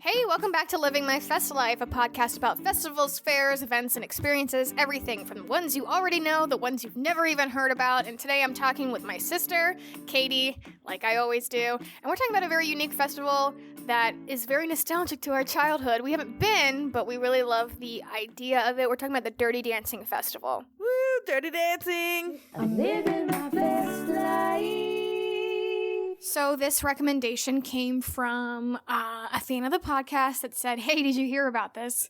Hey, welcome back to Living My Fest Life, a podcast about festivals, fairs, events, and experiences, everything from the ones you already know, the ones you've never even heard about, and today I'm talking with my sister, Katie, like I always do, and we're talking about a very unique festival that is very nostalgic to our childhood. We haven't been, but we really love the idea of it. We're talking about the Dirty Dancing Festival. Woo, Dirty Dancing! I'm living my best life. So this recommendation came from a fan of the podcast that said, hey, did you hear about this?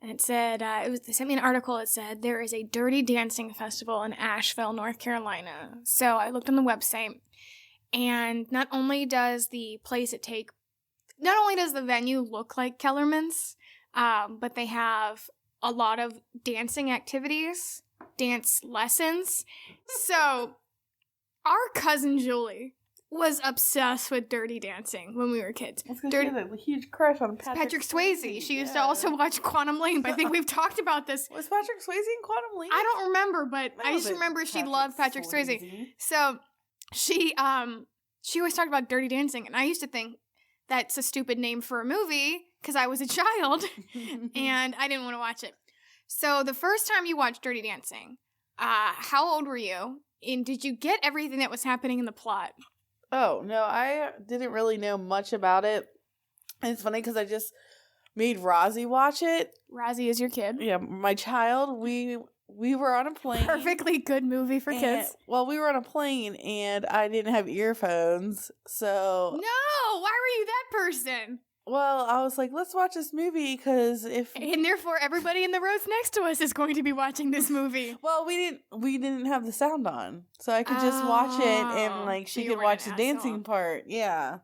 And it said, they sent me an article. It said, there is a Dirty Dancing Festival in Asheville, North Carolina. So I looked on the website, and not only does the venue look like Kellerman's, but they have a lot of dancing activities, dance lessons. So our cousin Julie was obsessed with Dirty Dancing when we were kids. That's because she had a huge crush on Patrick Swayze. She used to also watch Quantum Leap. I think we've talked about this. Was Patrick Swayze in Quantum Leap? I don't remember, but I just remember she loved Patrick Swayze. So she always talked about Dirty Dancing, and I used to think that's a stupid name for a movie because I was a child and I didn't want to watch it. So the first time you watched Dirty Dancing, how old were you? And did you get everything that was happening in the plot? Oh, no, I didn't really know much about it. And it's funny because I just made Rozzy watch it. Rozzy is your kid? Yeah, my child. We were on a plane. Perfectly good movie for kids. Well, we were on a plane and I didn't have earphones, so... No! Why were you that person? Well, I was like, let's watch this movie because if... And therefore, everybody in the rows next to us is going to be watching this movie. Well, we didn't have the sound on, so I could just watch it and she could watch the dancing part. Yeah.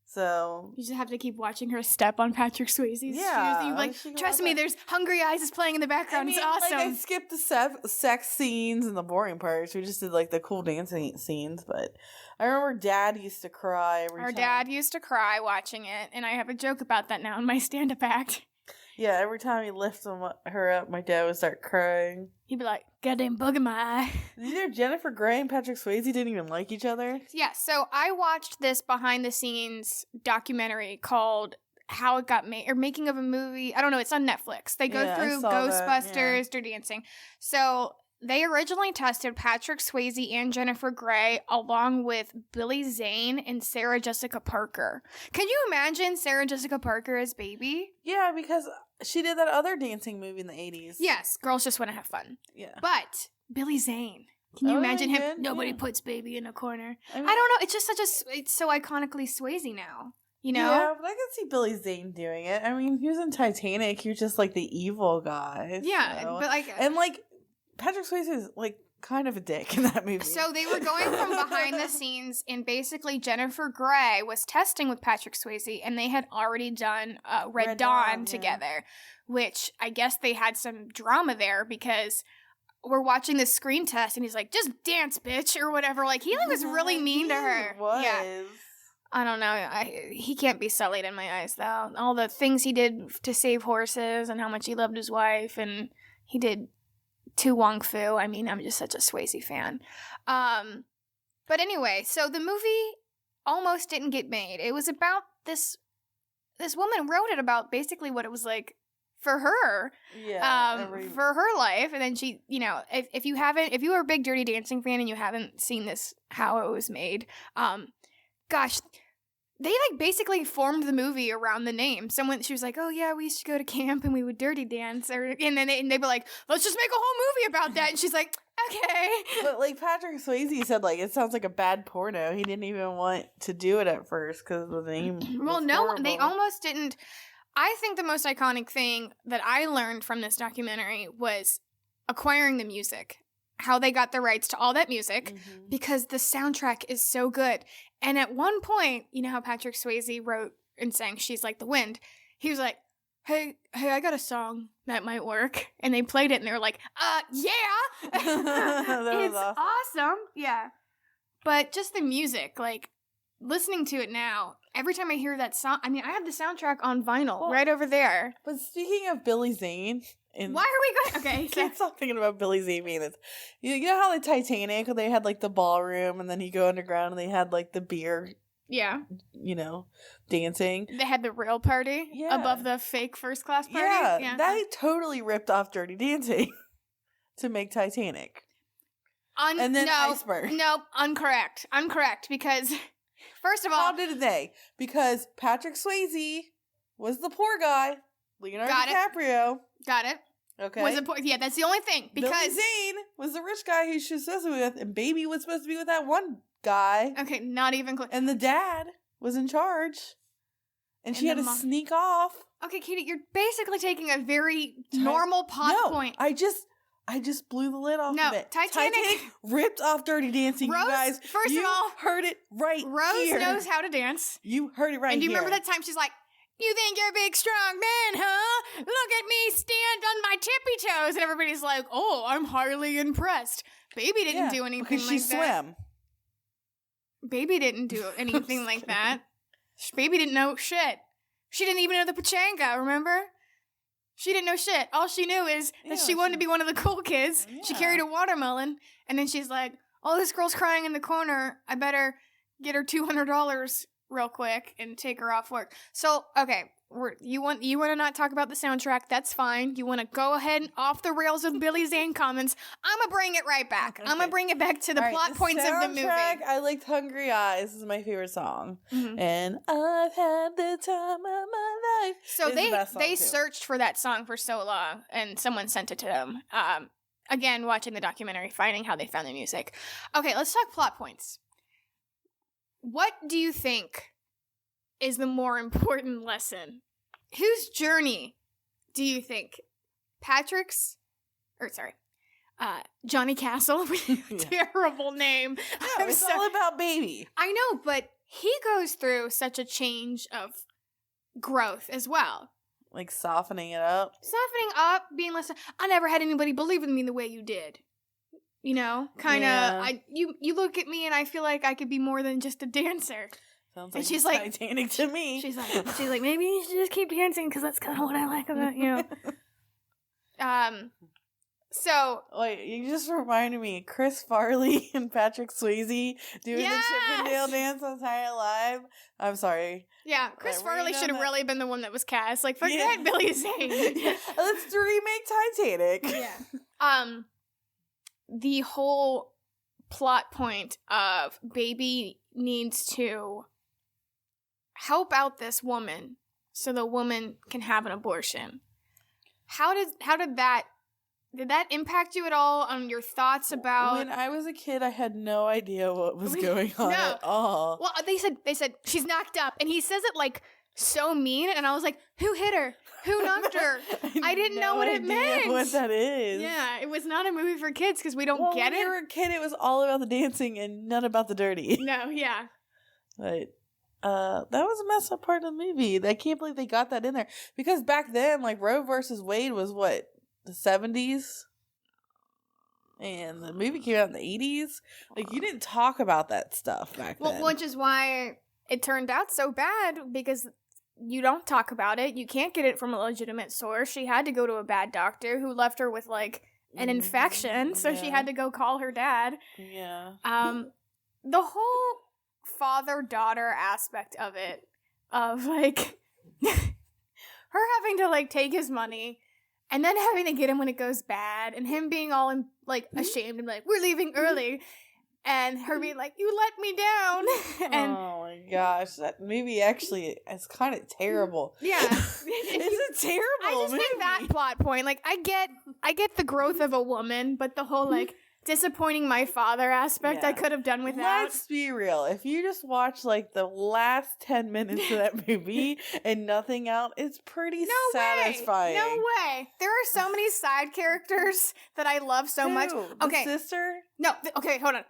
So you just have to keep watching her step on Patrick Swayze's shoes. You like, trust me, there's Hungry Eyes is playing in the background. It's awesome. I skipped the sex scenes and the boring parts. We just did the cool dancing scenes. But I remember Dad used to cry every time. Our dad used to cry watching it, and I have a joke about that now in my stand-up act. Yeah, every time he lifts her up, my dad would start crying. He'd be like, goddamn bug in my eye. Did you know Jennifer Grey and Patrick Swayze didn't even like each other? Yeah, so I watched this behind-the-scenes documentary called How It Got Made, or Making of a Movie. I don't know, it's on Netflix. They go through Ghostbusters, Dirty Dancing. So they originally tested Patrick Swayze and Jennifer Grey along with Billy Zane and Sarah Jessica Parker. Can you imagine Sarah Jessica Parker as Baby? Yeah, because she did that other dancing movie in the 80s. Yes, Girls Just Want to Have Fun. Yeah. But Billy Zane. Can you imagine him? Good? Nobody puts Baby in a corner. I don't know. It's just it's so iconically Swayze now. You know? Yeah, but I can see Billy Zane doing it. I mean, he was in Titanic. He was just the evil guy. Yeah, so. but Patrick Swayze is kind of a dick in that movie. So they were going from behind the scenes, and basically Jennifer Grey was testing with Patrick Swayze, and they had already done Red Dawn together, which I guess they had some drama there because we're watching this screen test, and he's like, "Just dance, bitch," or whatever. He was really mean to her. Yeah. I don't know. He can't be sullied in my eyes, though. All the things he did to save horses, and how much he loved his wife, and he did to Wong Fu. I mean, I'm just such a Swayze fan. But anyway, so the movie almost didn't get made. It was about this woman wrote it about basically what it was like for her, for her life. And then she, if you were a big Dirty Dancing fan and you haven't seen this, how it was made, gosh, they basically formed the movie around the name. She was like, "Oh yeah, we used to go to camp and we would dirty dance," and then they were like, "Let's just make a whole movie about that." And she's like, "Okay." But Patrick Swayze said, it sounds like a bad porno. He didn't even want to do it at first because the name. Well, no, they almost didn't. I think the most iconic thing that I learned from this documentary was acquiring the music. How they got the rights to all that music, because the soundtrack is so good. And at one point, you know how Patrick Swayze wrote and sang She's Like the Wind? He was like, hey, I got a song that might work. And they played it and they were like, yeah. It's awesome. Yeah. But just the music, listening to it now, every time I hear that song, I mean, I have the soundtrack on vinyl right over there. But speaking of Billy Zane... Why are we going? Okay, I can't stop thinking about Billy Zane being this. You know how Titanic, they had the ballroom, and then you go underground, and they had the beer Yeah. Dancing. They had the real party above the fake first class party. Yeah. They totally ripped off Dirty Dancing to make Titanic. And then Iceberg. Nope, incorrect. Because, first of all... How did they? Because Patrick Swayze was the poor guy. Leonardo DiCaprio. Got it. Okay. That's the only thing. Because Billy Zane was the rich guy who she was supposed to be with, and Baby was supposed to be with that one guy. Okay, not even close. And the dad was in charge. And she had to sneak off. Okay, Katie, you're basically taking a very normal plot point. I just blew the lid off of it. Titanic ripped off Dirty Dancing, Rose, you guys. First of all, heard it right here. Rose knows how to dance. You heard it right here. And do you remember that time she's like, "You think you're a big, strong man, huh? Look at me stand on my tippy toes." And everybody's like, "Oh, I'm highly impressed." Baby didn't do anything because she swam. Baby didn't do anything like that. Baby didn't know shit. She didn't even know the pachanga, remember? She didn't know shit. All she knew is that she wanted to be one of the cool kids. Yeah. She carried a watermelon, and then she's like, "Oh, this girl's crying in the corner. I better get her $200 real quick and take her off work." So, okay, you want to not talk about the soundtrack? That's fine. You want to go ahead and off the rails with Billy Zane comments? I'm gonna bring it right back. Okay. I'm gonna bring it back to the plot points of the movie. I liked "Hungry Eyes." This is my favorite song, and I've had the time of my life. So they searched for that song for so long, and someone sent it to them. Again, watching the documentary, finding how they found the music. Okay, let's talk plot points. What do you think is the more important lesson? Whose journey do you think? Johnny Castle. Terrible name. No, it's all about Baby. I know, but he goes through such a change of growth as well. Like softening up, being less. I never had anybody believe in me the way you did. Kind of. Yeah. You look at me and I feel like I could be more than just a dancer. Sounds like she's like Titanic to me. She's like, maybe you should just keep dancing because that's kind of what I like about you. So wait, you just reminded me, Chris Farley and Patrick Swayze doing the Chippendale dance on Saturday Night Live. I'm sorry. Yeah, Chris Farley should have really been the one that was cast. Like, forget Billy Zane. Let's remake Titanic. Yeah. The whole plot point of Baby needs to help out this woman so the woman can have an abortion. How did that impact you at all on your thoughts about... When I was a kid, I had no idea what was going on at all. Well, they said she's knocked up, and he says it like so mean, and I was like, who hit her? Who knocked her? I didn't know what it meant. What that is. Yeah, it was not a movie for kids because we don't get it. When you were a kid, it was all about the dancing and none about the dirty. No, yeah. But that was a messed up part of the movie. I can't believe they got that in there. Because back then, like, Roe versus Wade was what? The 70s? And the movie came out in the 80s? Like, you didn't talk about that stuff back then. Well, which is why it turned out so bad, because you don't talk about it. You can't get it from a legitimate source. She had to go to a bad doctor who left her with, like, an infection, so she had to go call her dad. Yeah. The whole father-daughter aspect of it, of, like, her having to, like, take his money, and then having to get him when it goes bad, and him being all, like, ashamed and like, we're leaving early, and her being like, you let me down. And oh my gosh, that movie actually is kind of terrible. Yeah. It's a terrible I just think that plot point, like, I get the growth of a woman, but the whole, like, disappointing my father aspect I could have done without. Let's be real. If you just watch like the last 10 minutes of that movie and nothing else, it's pretty satisfying. No way. There are so many side characters that I love so much. Okay. The sister? No. Okay, hold on.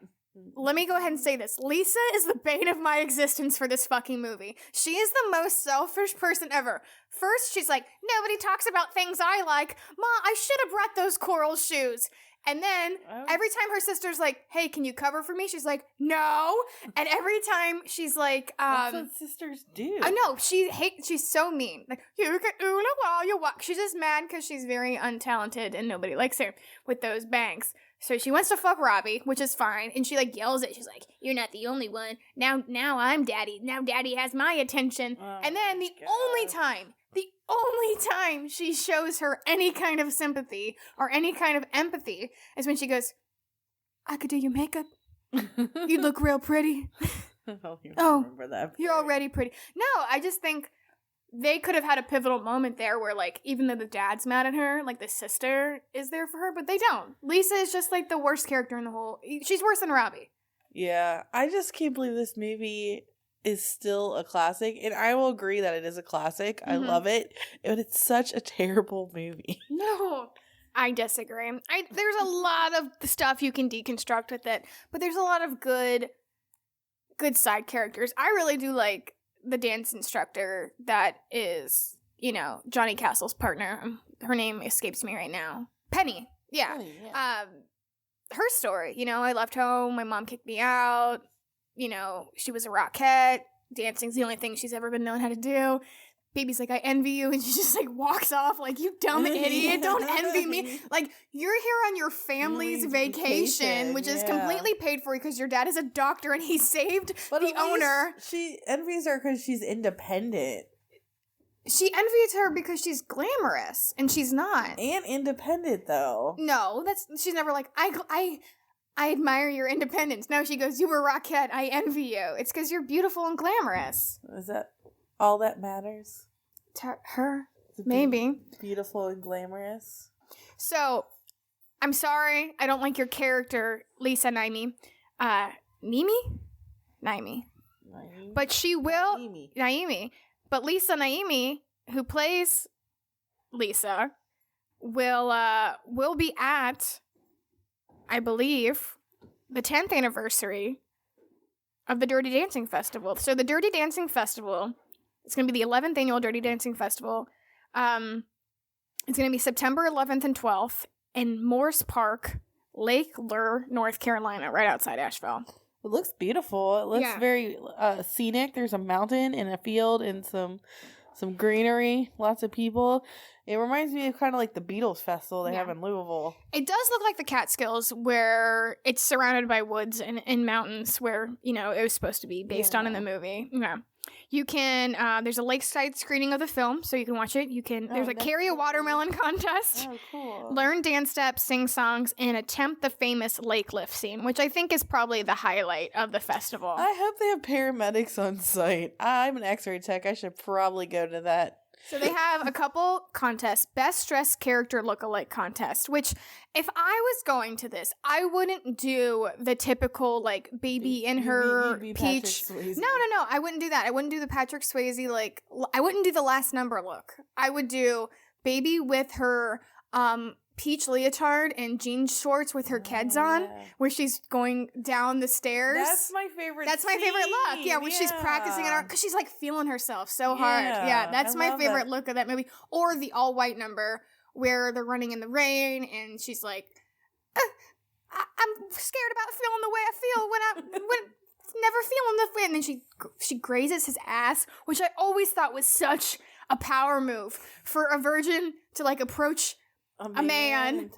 Let me go ahead and say this. Lisa is the bane of my existence for this fucking movie. She is the most selfish person ever. First, she's like, nobody talks about things I like. Ma, I should have brought those coral shoes. And then, every time her sister's like, hey, can you cover for me? She's like, no. And every time she's like, that's what sisters do. I know, she's so mean. Like, you can while you walk. She's just mad because she's very untalented and nobody likes her with those bangs. So she wants to fuck Robbie, which is fine, and she like yells at it. She's like, "You're not the only one. Now I'm daddy. Now daddy has my attention." Oh and then my the only time she shows her any kind of sympathy or any kind of empathy is when she goes, "I could do your makeup. You look real pretty." I don't even Oh, remember that. You're already pretty. No, I just think they could have had a pivotal moment there where, like, even though the dad's mad at her, like, the sister is there for her, but they don't. Lisa is just, like, the worst character in the whole... She's worse than Robbie. Yeah, I just can't believe this movie is still a classic, and I will agree that it is a classic. I love it, but it's such a terrible movie. No, I disagree. There's a lot of stuff you can deconstruct with it, but there's a lot of good side characters. I really do like the dance instructor that is, Johnny Castle's partner. Her name escapes me right now. Penny. Yeah. Penny, yeah. Her story, I left home, my mom kicked me out, she was a rockette, dancing's the only thing she's ever been known how to do. Baby's like, "I envy you," and she just like walks off like, "You dumb idiot, don't envy me." Like, you're here on your family's vacation, which is completely paid for because your dad is a doctor and he saved the owner. She envies her because she's independent. She envies her because she's glamorous, and she's not. And independent, though. No, she's never like, I admire your independence. No, she goes, "You were rockette, I envy you." It's because you're beautiful and glamorous. Is that all that matters? To her, maybe. Beautiful and glamorous. So, I'm sorry, I don't like your character, Lisa Naimi. Naimi. But she will... Naimi. But Lisa Naimi, who plays Lisa, will be at, I believe, the 10th anniversary of the Dirty Dancing Festival. So the Dirty Dancing Festival, it's going to be the 11th annual Dirty Dancing Festival. It's going to be September 11th and 12th in Morse Park, Lake Lure, North Carolina, right outside Asheville. It looks beautiful. It looks very scenic. There's a mountain and a field and some greenery, lots of people. It reminds me of kind of like the Beatles festival they have in Louisville. It does look like the Catskills, where it's surrounded by woods and mountains, where, it was supposed to be based on in the movie. Yeah. You can, there's a lakeside screening of the film, so you can watch it. There's a carry a watermelon contest. Oh, cool. Learn dance steps, sing songs, and attempt the famous lake lift scene, which I think is probably the highlight of the festival. I hope they have paramedics on site. I'm an X-ray tech. I should probably go to that. So they have a couple contests. Best dressed character lookalike contest, which if I was going to this, I wouldn't do the typical, like, baby in her peach. No. I wouldn't do that. I wouldn't do the Patrick Swayze, like, I wouldn't do the last number look. I would do baby with her peach leotard and jean shorts with her keds on, where she's going down the stairs. That's my favorite look. Yeah, where she's practicing it because she's like feeling herself so hard. Yeah, that's my favorite look of that movie. Or the all white number where they're running in the rain and she's like, I'm scared about feeling the way I feel when never feeling the way. And then she grazes his ass, which I always thought was such a power move for a virgin to like approach a man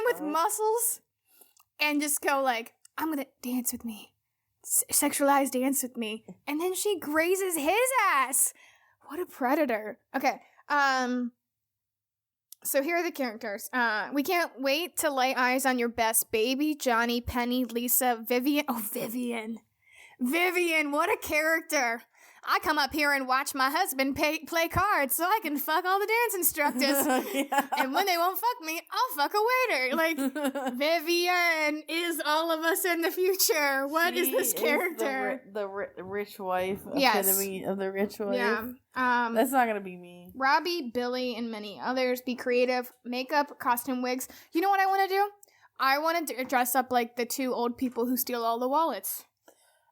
with muscles and just go like, "I'm gonna dance with me, sexualized dance with me," and then she grazes his ass. What a predator. Okay, so here are the characters. We can't wait to lay eyes on your best baby, Johnny, Penny, Lisa, Vivian. Oh, Vivian, what a character. I come up here and watch my husband play cards so I can fuck all the dance instructors. And when they won't fuck me, I'll fuck a waiter. Like, Vivian is all of us in the future. What is this character? The rich wife, epitome of the rich wife. Yeah. That's not going to be me. Robbie, Billy, and many others. Be creative. Makeup, costume, wigs. You know what I want to do? I want to dress up like the two old people who steal all the wallets.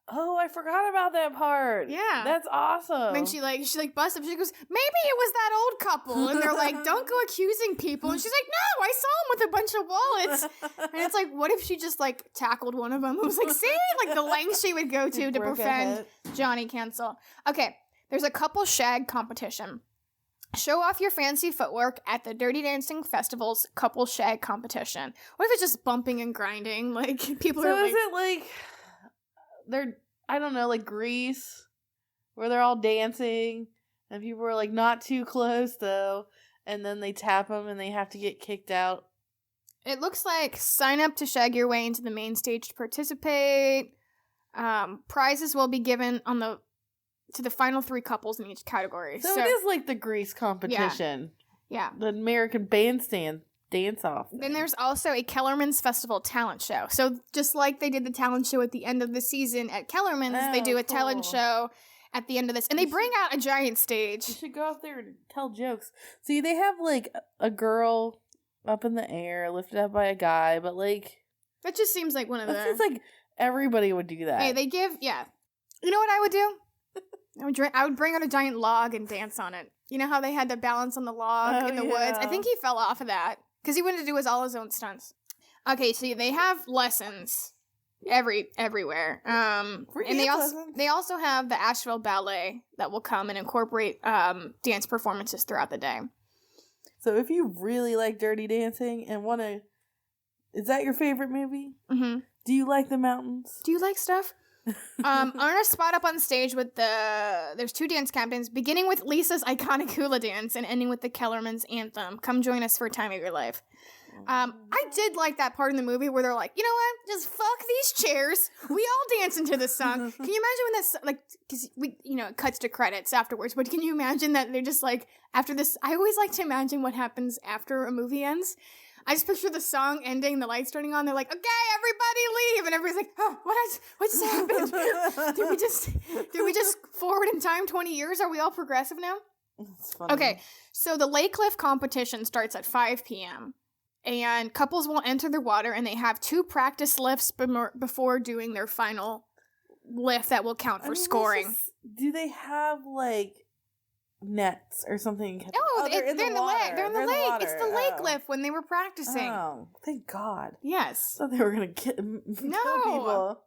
Oh, I forgot about that part. Yeah. That's awesome. When she busts up, she goes, "Maybe it was that old couple." And they're like, "Don't go accusing people." And she's like, "No, I saw him with a bunch of wallets." And it's like, what if she just like tackled one of them? It was like, see, like the lengths she would go to prevent Johnny cancel. Okay, there's a couple shag competition. Show off your fancy footwork at the Dirty Dancing Festival's couple shag competition. What if it's just bumping and grinding? Like, people are like... So is it like... They're, I don't know, like Grease, where they're all dancing, and people are like not too close, though, and then they tap them and they have to get kicked out? It looks like sign up to shag your way into the main stage to participate. Prizes will be given to the final 3 couples in each category. So it is like the Grease competition. Yeah. The American Bandstand dance-off thing. Then there's also a Kellerman's Festival talent show. So just like they did the talent show at the end of the season at Kellerman's, they do a talent show at the end of this. And they bring out a giant stage. You should go out there and tell jokes. See, they have like a girl up in the air lifted up by a guy, but like... That just seems like one of the... That seems like everybody would do that. Hey, they give... Yeah. You know what I would do? I would bring out a giant log and dance on it. You know how they had to balance on the log in the woods? I think he fell off of that. Because he wanted to do all his own stunts. Okay, so they have lessons everywhere. And they also have the Asheville Ballet that will come and incorporate dance performances throughout the day. So if you really like Dirty Dancing and want to... Is that your favorite movie? Mm-hmm. Do you like the mountains? Do you like stuff? Earn a spot up on stage with there's 2 dance captains, beginning with Lisa's iconic hula dance and ending with the Kellerman's anthem. Come join us for a time of your life. I did like that part in the movie where they're like, you know what? Just fuck these chairs. We all dance into this song. Can you imagine when that's like, because it cuts to credits afterwards, but can you imagine that they're just like, after this, I always like to imagine what happens after a movie ends. I just picture the song ending, the lights turning on. They're like, "Okay, everybody leave," and everybody's like, "Oh, what just happened? Did we just forward in time 20 years? Are we all progressive now?" That's funny. Okay, so the Lake Cliff competition starts at 5 p.m. and couples will enter the water, and they have 2 practice lifts before doing their final lift that will count for scoring. Do they have like nets or something? Oh, they're in the lake. They're in the lake. Water. It's the lake lift when they were practicing. Oh, thank God. Yes. I thought they were going to kill people.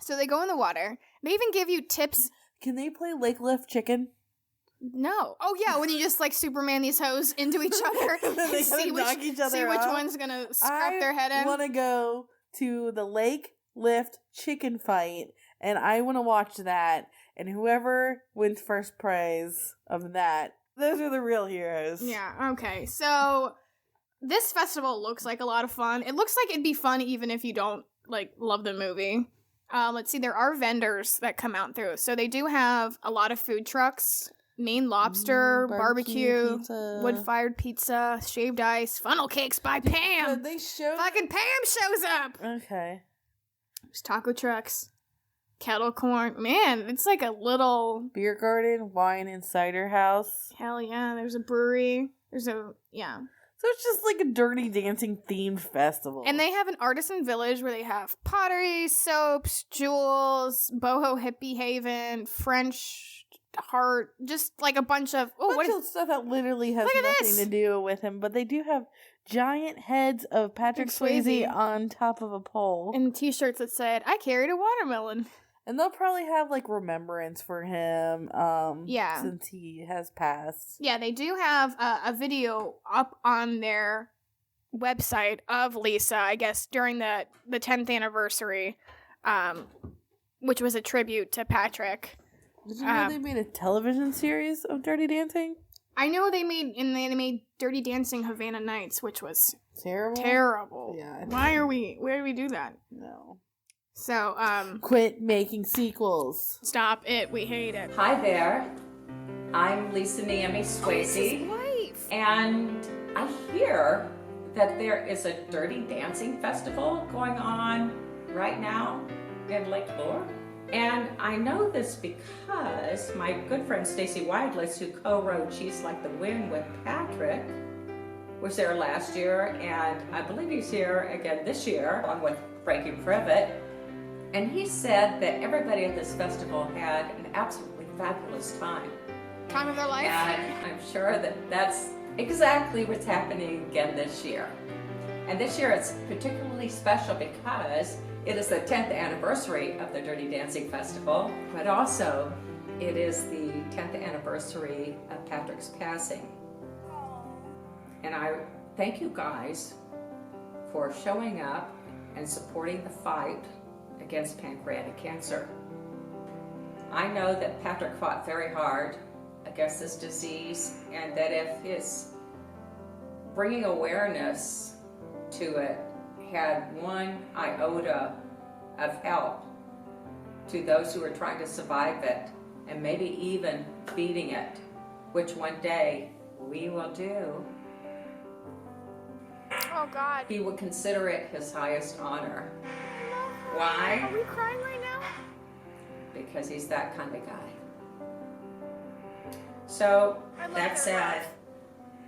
So they go in the water. They even give you tips. Can they play lake lift chicken? No. Oh, yeah, when you just like Superman these hoes into each other and see which one's going to scrap their head in. I want to go to the lake lift chicken fight, and I want to watch that. And whoever wins first prize of that, those are the real heroes. Yeah, okay. So this festival looks like a lot of fun. It looks like it'd be fun even if you don't like love the movie. Let's see, there are vendors that come out through. So they do have a lot of food trucks. Maine lobster, barbecue wood-fired pizza, shaved ice, funnel cakes by Pam. Fucking Pam shows up. Okay. There's taco trucks. Kettle corn. Man, it's like a little... Beer garden, wine and cider house. Hell yeah, there's a brewery. So it's just like a Dirty Dancing themed festival. And they have an artisan village where they have pottery, soaps, jewels, boho hippie haven, French heart, just like a bunch of... stuff that literally has nothing to do with him, but they do have giant heads of Patrick Swayze on top of a pole. And t-shirts that said, "I carried a watermelon." And they'll probably have, like, remembrance for him, since he has passed. Yeah, they do have a video up on their website of Lisa, I guess, during the 10th anniversary, which was a tribute to Patrick. Did you know they made a television series of Dirty Dancing? I know they made Dirty Dancing Havana Nights, which was terrible. Yeah. Why do we do that? No. So, quit making sequels. Stop it. We hate it. Hi there. I'm Lisa Naomi Swayze. His wife. And I hear that there is a Dirty Dancing Festival going on right now in Lake Lure. And I know this because my good friend Stacey Weidlitz, who co-wrote She's Like the Wind with Patrick, was there last year, and I believe he's here again this year, along with Frankie Privet. And he said that everybody at this festival had an absolutely fabulous time. Time of their life? And I'm sure that that's exactly what's happening again this year. And this year it's particularly special because it is the 10th anniversary of the Dirty Dancing Festival, but also it is the 10th anniversary of Patrick's passing. And I thank you guys for showing up and supporting the fight against pancreatic cancer. I know that Patrick fought very hard against this disease, and that if his bringing awareness to it had one iota of help to those who are trying to survive it, and maybe even beating it, which one day we will do, Oh, God. he would consider it his highest honor. Why? Are we crying right now? Because he's that kind of guy. So, I love that your said, laugh.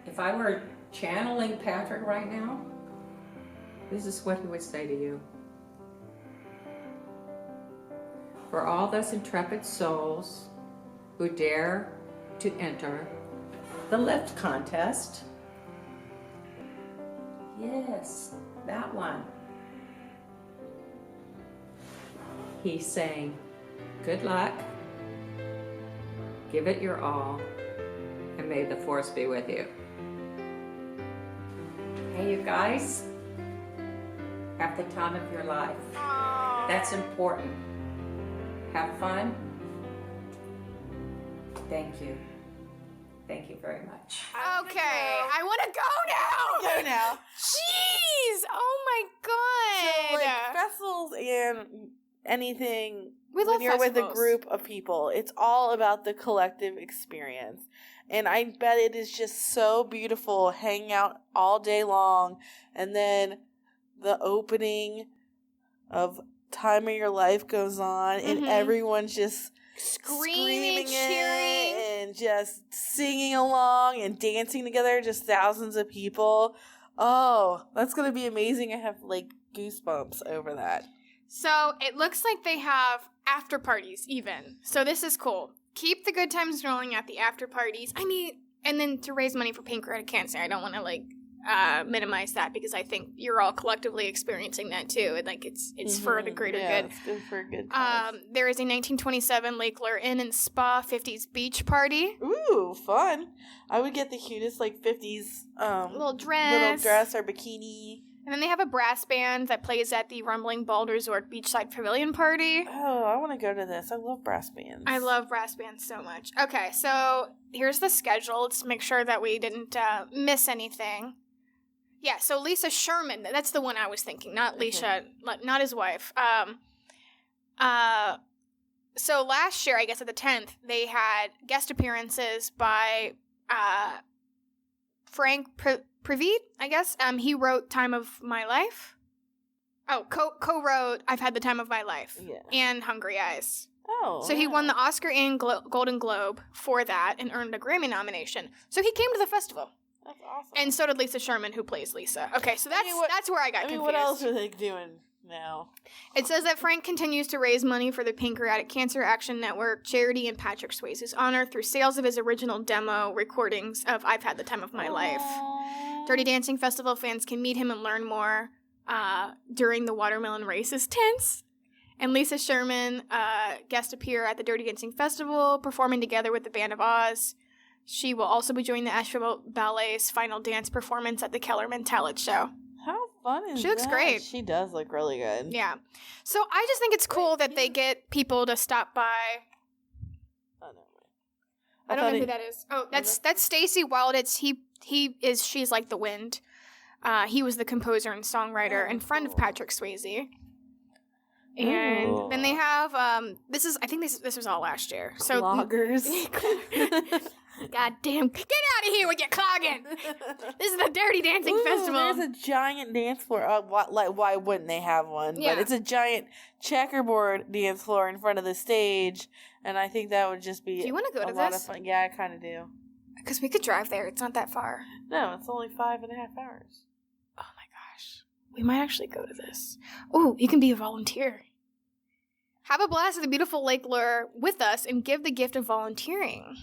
if I were channeling Patrick right now, this is what he would say to you. For all those intrepid souls who dare to enter the lift contest, yes, that one. He's saying, good luck, give it your all, and may the force be with you. Hey, you guys, have the time of your life. That's important. Have fun. Thank you. Thank you very much. Okay, I want to go now. Go now. Jeez. Oh, my God. So, like, festivals and anything, We love when you're with a festivals. group of people, it's all about the collective experience. And I bet it is just so beautiful hanging out all day long, and then the opening of Time of Your Life goes on, and everyone's just Screaming, it cheering. and just singing along and dancing together, just thousands of people. Oh, that's going to be amazing. I have, like, goosebumps over that. So it looks like they have after parties even. So this is cool. Keep the good times rolling at the after parties. I mean, and then to raise money for pancreatic cancer. I don't want to minimize that because I think you're all collectively experiencing that too. And like it's for the greater good. It's good for a good cause. There is a 1927 Lake Lure Inn and Spa 50s beach party. Ooh, fun. I would get the cutest, like, 50s Little dress or bikini. And then they have a brass band that plays at the Rumbling Bald Resort Beachside Pavilion party. Oh, I want to go to this. I love brass bands. I love brass bands so much. Okay, so here's the schedule. Let's make sure that we didn't miss anything. Yeah, so Lisa Sherman, that's the one I was thinking, not Leisha, not his wife. So last year, I guess at the 10th, they had guest appearances by Frank Preveet, I guess. He wrote Time of My Life. Oh, co-wrote I've Had the Time of My Life. Yeah. And Hungry Eyes. Oh. So he won the Oscar and Golden Globe for that and earned a Grammy nomination. So he came to the festival. That's awesome. And so did Lisa Sherman, who plays Lisa. Okay, so that's where I got confused. What else are they doing now? It says that Frank continues to raise money for the Pancreatic Cancer Action Network charity in Patrick Swayze's honor through sales of his original demo recordings of I've Had the Time of My Life. Dirty Dancing Festival fans can meet him and learn more during the Watermelon Races tents. And Lisa Sherman guest appear at the Dirty Dancing Festival, performing together with the Band of Oz. She will also be joining the Asheville Ballet's final dance performance at the Kellerman Talent Show. How fun is that? She looks great. She does look really good. Yeah. So I just think it's cool that they get people to stop by. Oh, no. I don't know who that is. Oh, that's Stacey Wilditz. She's like the wind. He was the composer and songwriter and friend of Patrick Swayze. And then they have I think this was all last year. So Cloggers. God damn, get out of here with your clogging. This is the Dirty Dancing Festival. There's a giant dance floor. Why wouldn't they have one? Yeah. But it's a giant checkerboard dance floor in front of the stage, and I think that would just be Do you want to go to a lot this? of fun. Yeah, I kind of do. Because we could drive there. It's not that far. No, it's only 5.5 hours. Oh my gosh. We might actually go to this. Oh, you can be a volunteer. Have a blast at the beautiful Lake Lure with us and give the gift of volunteering.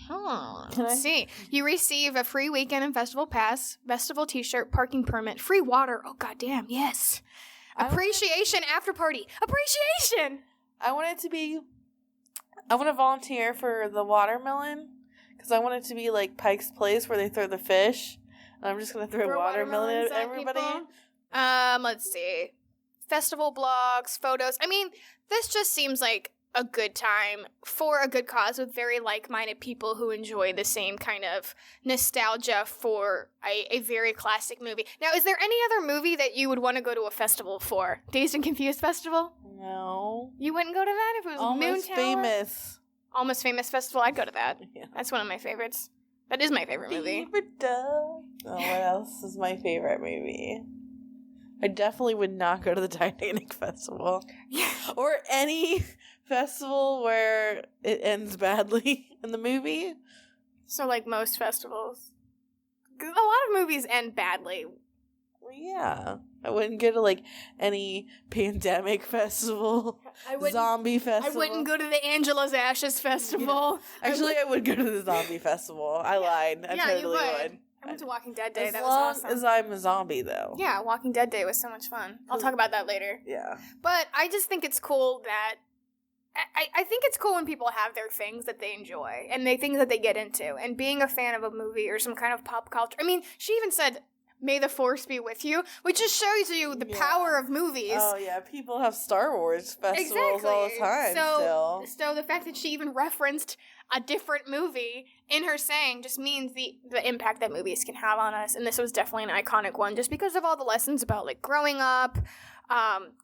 Let's see. You receive a free weekend and festival pass, festival t-shirt, parking permit, free water. Oh, goddamn, yes. Appreciation after party. Appreciation! I want it to be I want to volunteer for the watermelon because I want it to be like Pike's Place where they throw the fish. And I'm just going to throw watermelon at everybody. Let's see. Festival blogs, photos. I mean, this just seems like a good time for a good cause with very like-minded people who enjoy the same kind of nostalgia for a very classic movie. Now, is there any other movie that you would want to go to a festival for? Dazed and Confused Festival? No. You wouldn't go to that if it was Almost Moontower? Famous. Almost Famous Festival? I'd go to that. Yeah. That's one of my favorites. That is my favorite movie. Oh, what else is my favorite movie? I definitely would not go to the Titanic Festival. Yeah. Or any festival where it ends badly in the movie. So, like most festivals. 'Cause a lot of movies end badly. Well, yeah. I wouldn't go to, like, any pandemic festival, zombie festival. I wouldn't go to the Angela's Ashes Festival. Yeah. Actually, I would go to the zombie festival. I lied. I totally would. I went to Walking Dead Day. That was awesome. As long as I'm a zombie, though. Yeah, Walking Dead Day was so much fun. I'll talk about that later. Yeah. But I just think it's cool that... I think it's cool when people have their things that they enjoy and they things that they get into. And being a fan of a movie or some kind of pop culture... I mean, she even said... May the Force be with you, which just shows you the power of movies. Oh, yeah. People have Star Wars festivals all the time So the fact that she even referenced a different movie in her saying just means the impact that movies can have on us. And this was definitely an iconic one just because of all the lessons about, like, growing up,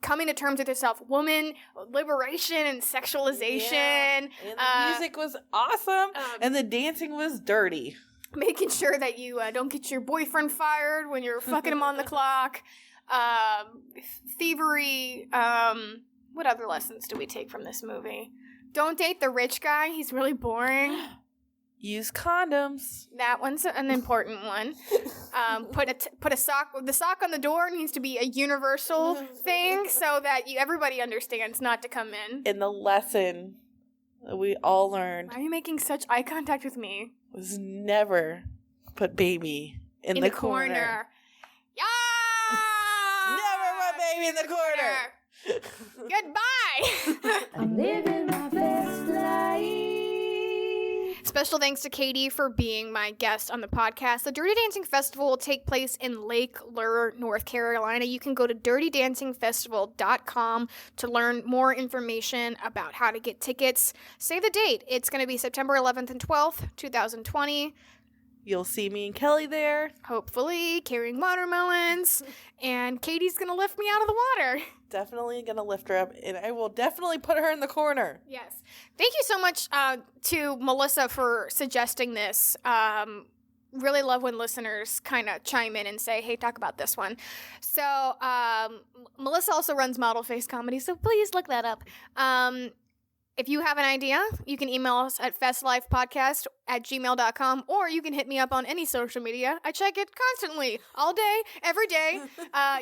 coming to terms with yourself, woman, liberation, and sexualization. Yeah. And the music was awesome, and the dancing was dirty. Making sure that you don't get your boyfriend fired when you're fucking him on the clock. Thievery. What other lessons do we take from this movie? Don't date the rich guy. He's really boring. Use condoms. That one's an important one. Put a sock. The sock on the door needs to be a universal thing so that everybody understands not to come in. And the lesson that we all learned. Why are you making such eye contact with me? Was never put baby in the corner. Yeah! Never put baby in the corner. Goodbye! I'm living my best life. Special thanks to Katie for being my guest on the podcast. The Dirty Dancing Festival will take place in Lake Lure, North Carolina. You can go to dirtydancingfestival.com to learn more information about how to get tickets. Save the date. It's going to be September 11th and 12th, 2020. You'll see me and Kelly there. Hopefully, carrying watermelons. And Katie's going to lift me out of the water. Definitely going to lift her up, and I will definitely put her in the corner. Yes. Thank you so much to Melissa for suggesting this. Really love when listeners kind of chime in and say, hey, talk about this one. So, Melissa also runs Model Face Comedy, so please look that up. If you have an idea, you can email us at festlifepodcast@gmail.com, or you can hit me up on any social media. I check it constantly, all day, every day.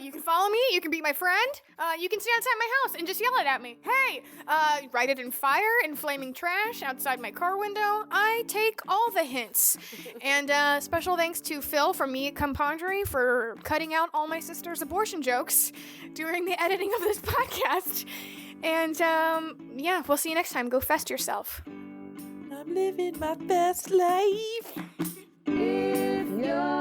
You can follow me. You can be my friend. You can stay outside my house and just yell it at me. Hey, write it in fire and flaming trash outside my car window. I take all the hints. And special thanks to Phil from Me at Compadre for cutting out all my sister's abortion jokes during the editing of this podcast. And, yeah, we'll see you next time. Go fest yourself. I'm living my best life. If you're